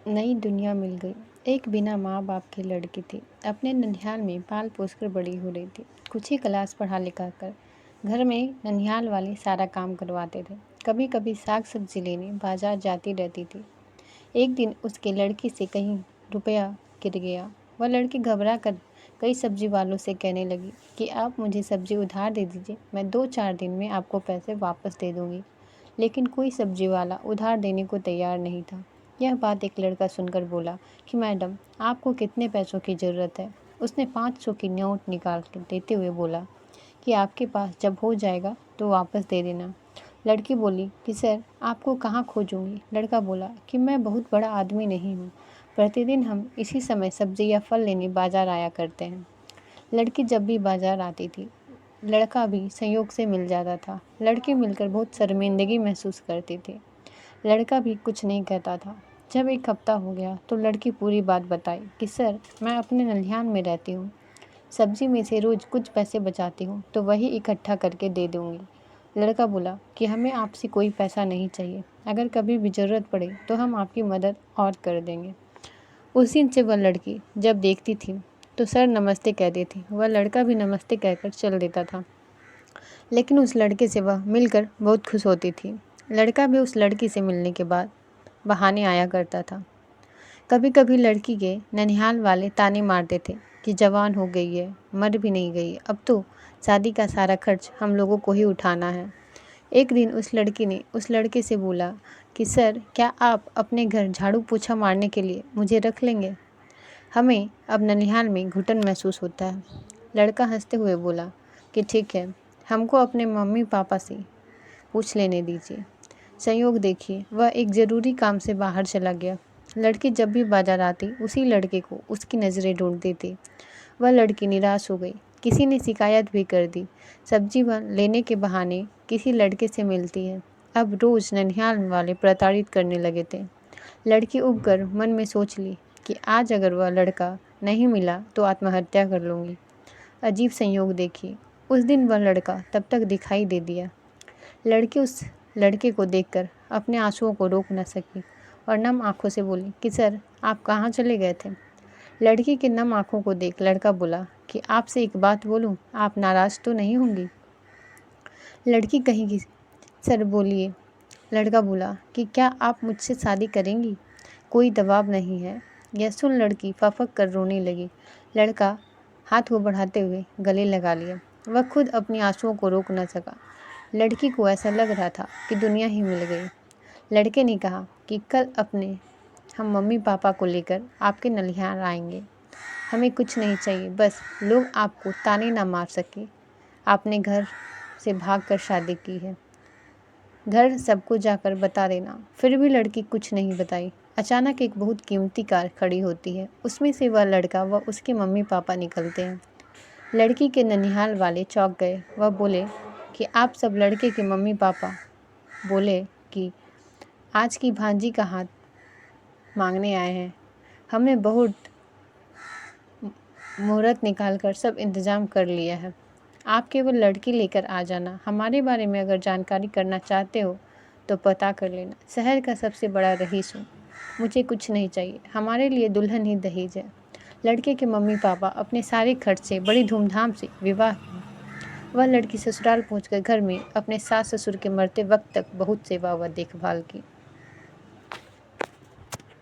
नई दुनिया मिल गई। एक बिना माँ बाप की लड़की थी। अपने ननिहाल में पाल पोस कर बड़ी हो रही थी। कुछ ही क्लास पढ़ा लिखा कर घर में ननिहाल वाले सारा काम करवाते थे। कभी कभी साग सब्जी लेने बाजार जाती रहती थी। एक दिन उसके लड़की से कहीं रुपया गिर गया। वह लड़की घबरा कर कई सब्जी वालों से कहने लगी कि आप मुझे सब्जी उधार दे दीजिए, मैं 2-4 दिन में आपको पैसे वापस दे दूंगी। लेकिन कोई सब्जी वाला उधार देने को तैयार नहीं था। यह बात एक लड़का सुनकर बोला कि मैडम, आपको कितने पैसों की ज़रूरत है? उसने 500 की नोट निकाल कर देते हुए बोला कि आपके पास जब हो जाएगा तो वापस दे देना। लड़की बोली कि सर, आपको कहाँ खोजूंगी? लड़का बोला कि मैं बहुत बड़ा आदमी नहीं हूँ, प्रतिदिन हम इसी समय सब्जी या फल लेने बाजार आया करते हैं। लड़की जब भी बाजार आती थी, लड़का भी संयोग से मिल जाता था। लड़की मिलकर बहुत शर्मिंदगी महसूस करती थी। लड़का भी कुछ नहीं कहता था। जब एक हफ्ता हो गया तो लड़की पूरी बात बताई कि सर, मैं अपने नलियान में रहती हूँ, सब्जी में से रोज़ कुछ पैसे बचाती हूँ तो वही इकट्ठा करके दे दूँगी। लड़का बोला कि हमें आपसे कोई पैसा नहीं चाहिए, अगर कभी भी ज़रूरत पड़े तो हम आपकी मदद और कर देंगे। उस दिन से वह लड़की जब देखती थी तो सर नमस्ते कहती थी। वह लड़का भी नमस्ते कहकर चल देता था, लेकिन उस लड़के से वह मिलकर बहुत खुश होती थी। लड़का भी उस लड़की से मिलने के बाद बहाने आया करता था। कभी कभी लड़की के ननिहाल वाले ताने मारते थे कि जवान हो गई है, मर भी नहीं गई, अब तो शादी का सारा खर्च हम लोगों को ही उठाना है। एक दिन उस लड़की ने उस लड़के से बोला कि सर, क्या आप अपने घर झाड़ू पोछा मारने के लिए मुझे रख लेंगे? हमें अब ननिहाल में घुटन महसूस होता है। लड़का हंसते हुए बोला कि ठीक है, हमको अपने मम्मी पापा से पूछ लेने दीजिए। संयोग देखिए, वह एक ज़रूरी काम से बाहर चला गया। लड़की जब भी बाजार आती उसी लड़के को उसकी नज़रें ढूंढती थी। वह लड़की निराश हो गई। किसी ने शिकायत भी कर दी। सब्जी लेने के बहाने किसी लड़के से मिलती है। अब रोज़ ननिहाल वाले प्रताड़ित करने लगे थे। लड़की उब कर मन में सोच ली कि आज अगर वह लड़का नहीं मिला तो आत्महत्या कर लूँगी। अजीब संयोग देखिए, उस दिन वह लड़का तब तक दिखाई दे दिया। लड़की उस लड़के को देखकर अपने आंसुओं को रोक न सकी और नम आंखों से बोली कि सर, आप कहाँ चले गए थे? लड़की के नम आंखों को देख लड़का बोला कि आपसे एक बात बोलूं, आप नाराज़ तो नहीं होंगी? लड़की कहेगी सर बोलिए। लड़का बोला कि क्या आप मुझसे शादी करेंगी? कोई दबाव नहीं है। यह सुन लड़की फफक कर रोने लगी। लड़का हाथ को बढ़ाते हुए गले लगा लिया। वह खुद अपनी आंसुओं को रोक न सका। लड़की को ऐसा लग रहा था कि दुनिया ही मिल गई। लड़के ने कहा कि कल अपने हम मम्मी पापा को लेकर आपके ननिहाल आएंगे। हमें कुछ नहीं चाहिए, बस लोग आपको ताने ना मार सके। आपने घर से भागकर शादी की है। घर सबको जाकर बता देना। फिर भी लड़की कुछ नहीं बताई। अचानक एक बहुत कीमती कार खड़ी होती है। उसमें से वह लड़का व उसके मम्मी पापा निकलते हैं। लड़की के ननिहाल वाले चौंक गए। वह बोले कि आप सब लड़के के मम्मी पापा? बोले कि आज की भांजी का हाथ मांगने आए हैं। हमने बहुत मुहूर्त निकाल कर सब इंतज़ाम कर लिया है। आप केवल लड़की लेकर आ जाना। हमारे बारे में अगर जानकारी करना चाहते हो तो पता कर लेना। शहर का सबसे बड़ा रईस हूँ। मुझे कुछ नहीं चाहिए। हमारे लिए दुल्हन ही दहेज है। लड़के के मम्मी पापा अपने सारे खर्च से बड़ी धूमधाम से विवाह किया। वह लड़की ससुराल पहुंचकर घर में अपने सास ससुर के मरते वक्त तक बहुत सेवा व देखभाल की।